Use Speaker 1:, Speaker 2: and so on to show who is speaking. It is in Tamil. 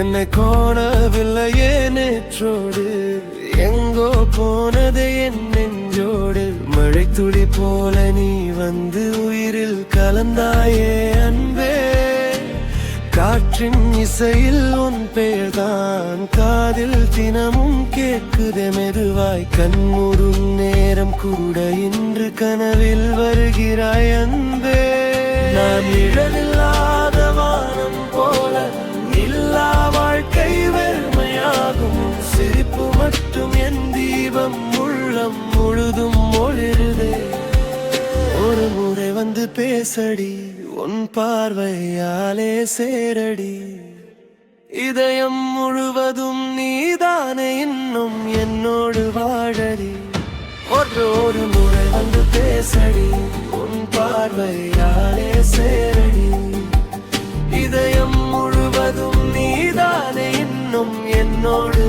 Speaker 1: என்னை காணவில்லையே நேற்றோடு, எங்கோ போனது என் நெஞ்சோடு. மழை துளி போல நீ வந்து உயிரில் கலந்தாயே அன்பே. காற்றின் இசையில் உன் பெயர்தான் காதில் தினமும் கேட்குதே மெதுவாய். கண்மூடும் நேரம் கூட இன்று கனவில் வருகிறாய் அன்பே. நான் நிழலில்லாத வானம் போல, இல்லா வாழ்க்கை வெறுமையாகும். சிரிப்பு மட்டும் என் தீபம், உள்ளம் முழுதும் ஒளிருதே. ஒரு முறை வந்து பேசடி, உன் பார்வையாலே சேரடி. இதயம் முழுவதும் நீதானே, இன்னும் என்னோடு வாழடி. ஒரு முறை வந்து பேசடி, உன் பார்வையாலே சேரடி. இதயம் முழுவதும் நீதானே, இன்னும் என்னோடு